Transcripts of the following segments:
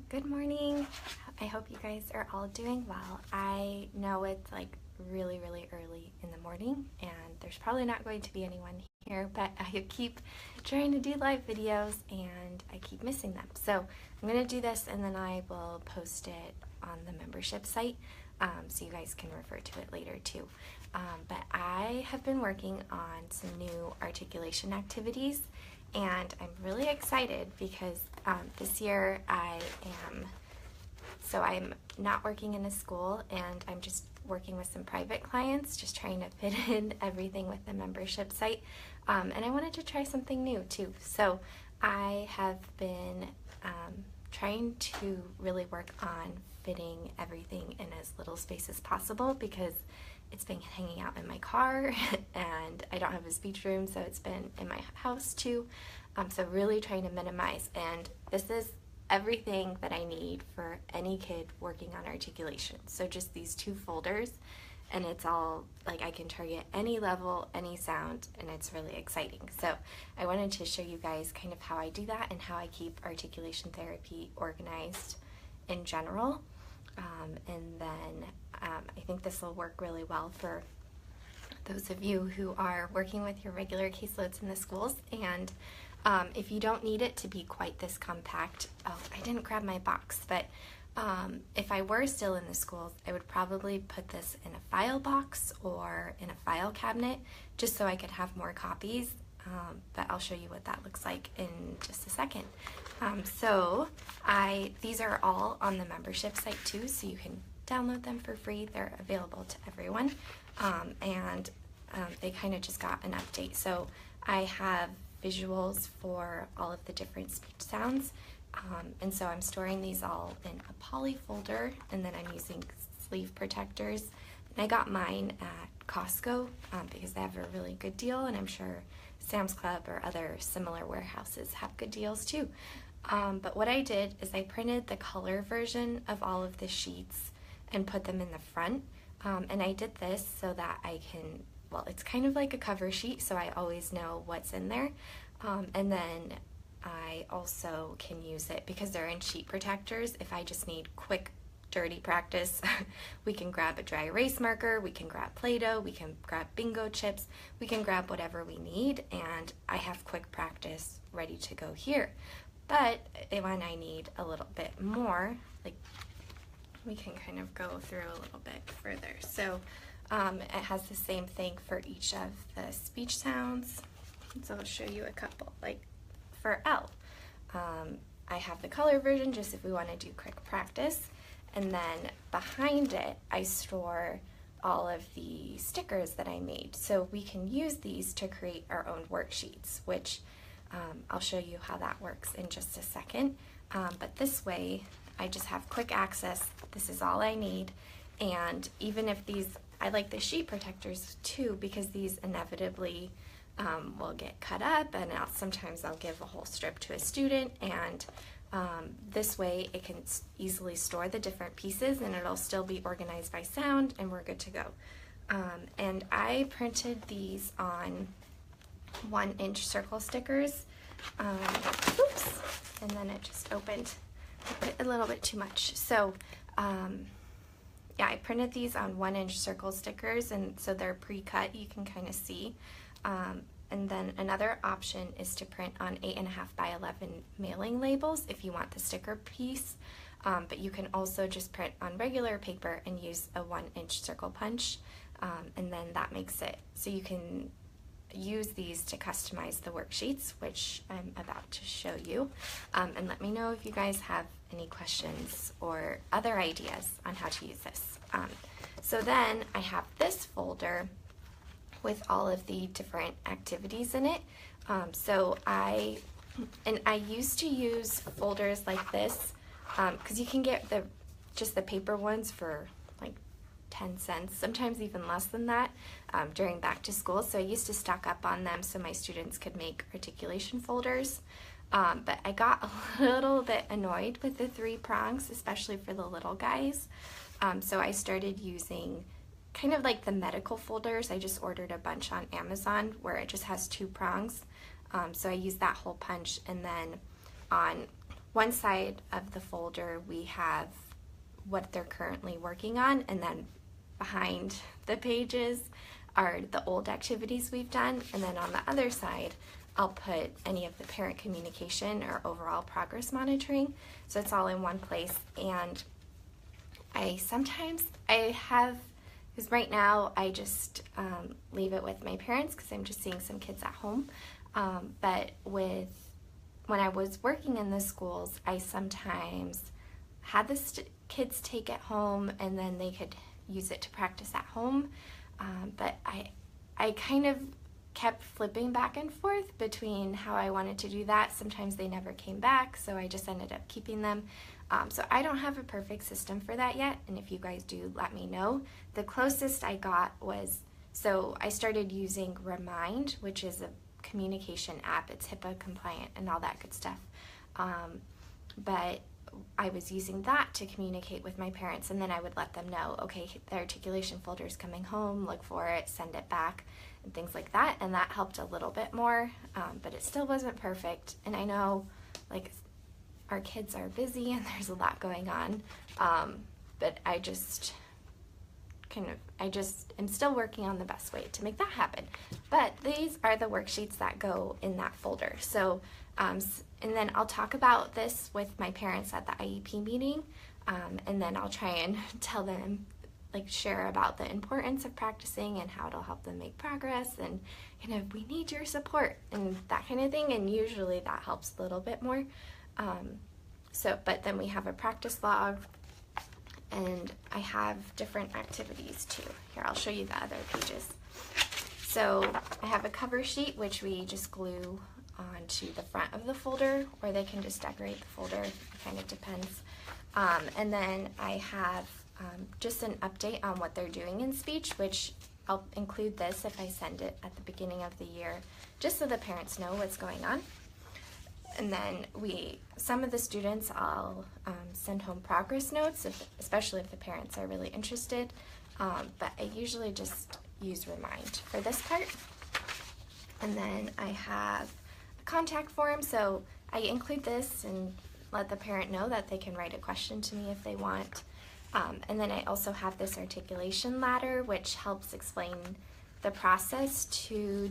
Good morning. I hope you guys are all doing well. I know it's like really early in the morning and there's probably not going to be anyone here, but I keep trying to do live videos and I keep missing them. So I'm going to do this and then I will post it on the membership site so you guys can refer to it later too. But I have been working on some new articulation activities and I'm really excited because this year I'm not working in a school and I'm just working with some private clients, just trying to fit in everything with the membership site. And I wanted to try something new too. So I have been trying to really work on fitting everything in as little space as possible because it's been hanging out in my car and I don't have a speech room, so it's been in my house too. So really trying to minimize, and this is everything that I need for any kid working on articulation. So just these two folders, and it's all like I can target any level, any sound, and it's really exciting. So I wanted to show you guys kind of how I do that and how I keep articulation therapy organized in general. And then I think this will work really well for those of you who are working with your regular caseloads in the schools. And if you don't need it to be quite this compact, oh, I didn't grab my box, but if I were still in the schools, I would probably put this in a file box or in a file cabinet just so I could have more copies. But I'll show you what that looks like in just a second. These are all on the membership site too, so you can download them for free. They're available to everyone. They kind of just got an update. So I have visuals for all of the different speech sounds. And so I'm storing these all in a poly folder, and then I'm using sleeve protectors. And I got mine at Costco because they have a really good deal, and I'm sure Sam's Club or other similar warehouses have good deals too. But what I did is I printed the color version of all of the sheets and put them in the front. And I did this so that I can, well, it's kind of like a cover sheet, so I always know what's in there. And then I also can use it because they're in sheet protectors. If I just need quick, dirty practice, we can grab a dry erase marker, we can grab Play-Doh, we can grab bingo chips, we can grab whatever we need, and I have quick practice ready to go here. But when I need a little bit more, like we can kind of go through a little bit further. So it has the same thing for each of the speech sounds. So I'll show you a couple. Like for L, I have the color version just if we want to do quick practice. And then behind it, I store all of the stickers that I made. So we can use these to create our own worksheets, which I'll show you how that works in just a second. But this way, I just have quick access. This is all I need. And even if these, I like the sheet protectors too, because these inevitably will get cut up, and sometimes I'll give a whole strip to a student, and this way it can easily store the different pieces and it'll still be organized by sound, and we're good to go. And I printed these on 1-inch circle stickers. Oops, and then it just opened a little bit too much. So yeah, I printed these on 1-inch circle stickers, and so they're pre-cut, you can kind of see. And then another option is to print on 8.5 by 11 mailing labels if you want the sticker piece. But you can also just print on regular paper and use a 1-inch circle punch, and then that makes it so you can use these to customize the worksheets, which I'm about to show you. And let me know if you guys have any questions or other ideas on how to use this. So then I have this folder with all of the different activities in it. So I used to use folders like this because you can get just the paper ones for like 10 cents, sometimes even less than that, during back to school. So I used to stock up on them so my students could make articulation folders. But I got a little bit annoyed with the 3 prongs, especially for the little guys. So I started using kind of like the medical folders. I just ordered a bunch on Amazon where it just has 2 prongs. So I used that hole punch, and then on one side of the folder we have what they're currently working on, and then behind the pages are the old activities we've done, and then on the other side I'll put any of the parent communication or overall progress monitoring, so it's all in one place. And because right now I just leave it with my parents because I'm just seeing some kids at home, but when I was working in the schools, I sometimes had the kids take it home and then they could use it to practice at home, but I kind of kept flipping back and forth between how I wanted to do that. Sometimes they never came back, so I just ended up keeping them. So I don't have a perfect system for that yet, and if you guys do, let me know. The closest I got was, so I started using Remind, which is a communication app. It's HIPAA compliant and all that good stuff. But I was using that to communicate with my parents, and then I would let them know, okay, the articulation folder is coming home, look for it, send it back, and things like that, and that helped a little bit more, but it still wasn't perfect. And I know, like, our kids are busy and there's a lot going on, but I just am still working on the best way to make that happen. But these are the worksheets that go in that folder. So, and then I'll talk about this with my parents at the IEP meeting, and then I'll try and tell them, like, share about the importance of practicing and how it'll help them make progress, and we need your support and that kind of thing, and usually that helps a little bit more. But then we have a practice log, and I have different activities too. Here, I'll show you the other pages. So I have a cover sheet, which we just glue onto the front of the folder, or they can just decorate the folder, it kind of depends. And then I have just an update on what they're doing in speech, which I'll include this if I send it at the beginning of the year, just so the parents know what's going on. And then some of the students I'll send home progress notes, especially if the parents are really interested, but I usually just use Remind for this part. And then I have a contact form, so I include this and let the parent know that they can write a question to me if they want. And then I also have this articulation ladder, which helps explain the process to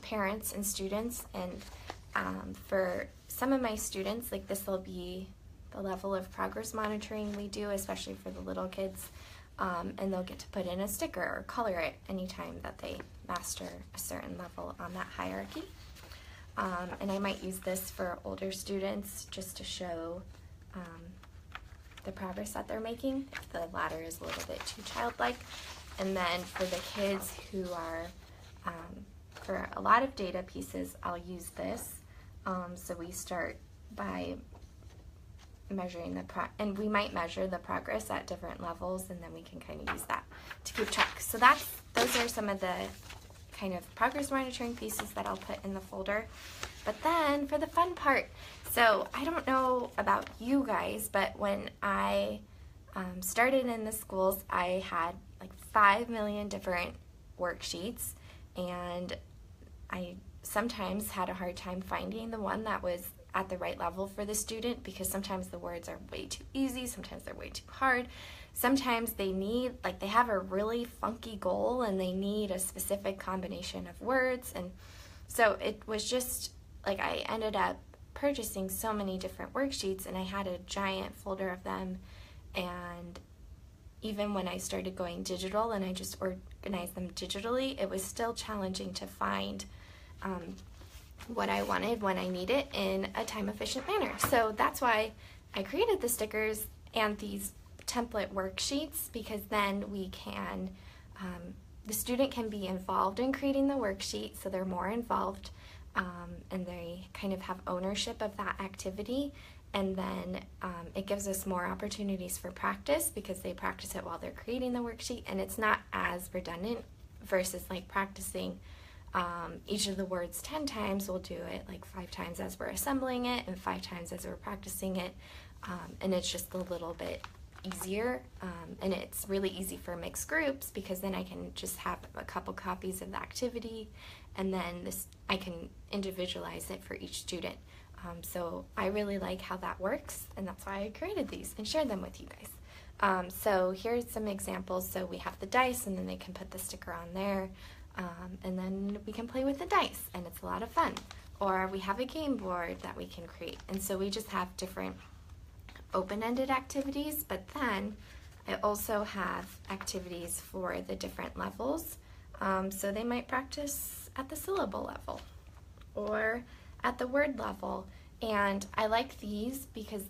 parents and students. And for some of my students, like, this will be the level of progress monitoring we do, especially for the little kids, and they'll get to put in a sticker or color it anytime that they master a certain level on that hierarchy. And I might use this for older students just to show the progress that they're making if the ladder is a little bit too childlike. And then for the kids who are, for a lot of data pieces, I'll use this. So we start by measuring and we might measure the progress at different levels, and then we can kind of use that to keep track. So those are some of the kind of progress monitoring pieces that I'll put in the folder. But then for the fun part, so I don't know about you guys, but when I started in the schools, I had like 5 million different worksheets, and I sometimes had a hard time finding the one that was at the right level for the student, because sometimes the words are way too easy, sometimes they're way too hard, sometimes they have a really funky goal and they need a specific combination of words. And so it was just like I ended up purchasing so many different worksheets, and I had a giant folder of them. And even when I started going digital and I just organized them digitally, it was still challenging to find what I wanted when I need it in a time-efficient manner. So that's why I created the stickers and these template worksheets, because then we can, the student can be involved in creating the worksheet, so they're more involved, and they kind of have ownership of that activity. And then it gives us more opportunities for practice, because they practice it while they're creating the worksheet, and it's not as redundant versus like practicing each of the words 10 times. We'll do it like 5 times as we're assembling it and 5 times as we're practicing it, and it's just a little bit easier, and it's really easy for mixed groups, because then I can just have a couple copies of the activity, and then I can individualize it for each student. So I really like how that works, and that's why I created these and shared them with you guys. So here's some examples. So we have the dice, and then they can put the sticker on there, and then we can play with the dice, and it's a lot of fun. Or we have a game board that we can create, and so we just have different open-ended activities, but then I also have activities for the different levels. So they might practice at the syllable level or at the word level, and I like these because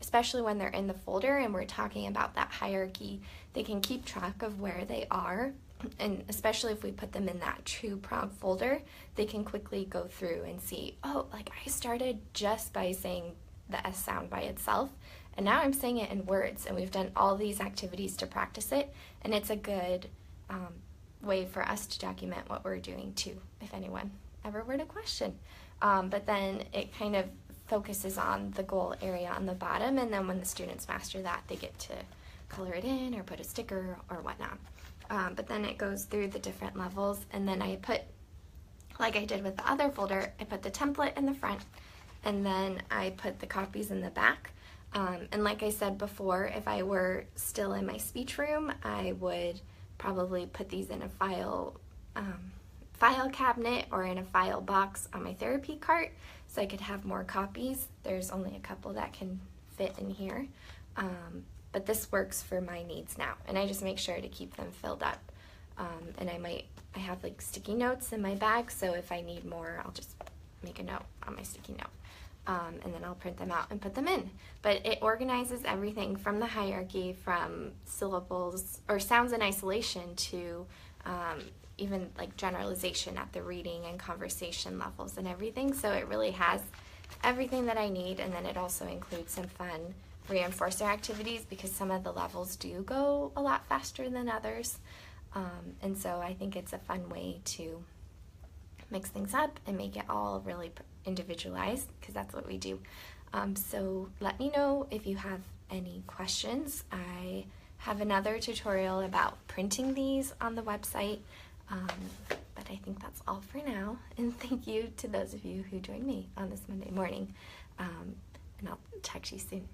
especially when they're in the folder and we're talking about that hierarchy, they can keep track of where they are, and especially if we put them in that true prompt folder, they can quickly go through and see, oh, like I started just by saying the S sound by itself, and now I'm saying it in words, and we've done all these activities to practice it, and it's a good way for us to document what we're doing too, if anyone ever were to question. But then it kind of focuses on the goal area on the bottom, and then when the students master that, they get to color it in or put a sticker or whatnot. But then it goes through the different levels, and then I put, like I did with the other folder, I put the template in the front, and then I put the copies in the back. And like I said before, if I were still in my speech room, I would probably put these in a file cabinet or in a file box on my therapy cart so I could have more copies. There's only a couple that can fit in here, but this works for my needs now, and I just make sure to keep them filled up. And I have like sticky notes in my bag, so if I need more, I'll just make a note on my sticky note. And then I'll print them out and put them in. But it organizes everything from the hierarchy, from syllables or sounds in isolation to even like generalization at the reading and conversation levels and everything. So it really has everything that I need, and then it also includes some fun reinforcer activities because some of the levels do go a lot faster than others. And so I think it's a fun way to mix things up and make it all really individualized, because that's what we do. So let me know if you have any questions. I have another tutorial about printing these on the website, but I think that's all for now, and thank you to those of you who joined me on this Monday morning, and I'll talk to you soon.